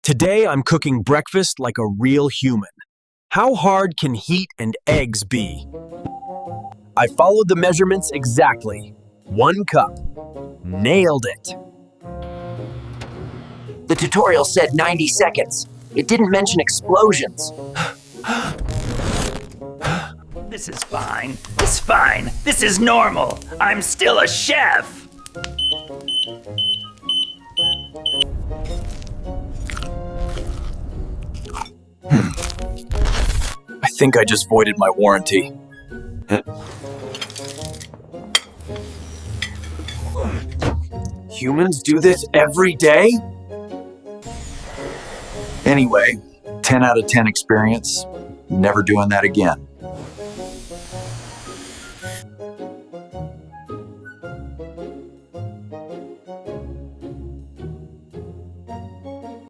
Today I'm cooking breakfast like a real human. How hard can heat and eggs be? I followed the measurements exactly. 1 cup. Nailed it. The tutorial said 90 seconds. It didn't mention explosions. This is fine. It's fine. This is normal. I'm still a chef. I think I just voided my warranty. Humans do this every day? Anyway, 10 out of 10 experience. Never doing that again.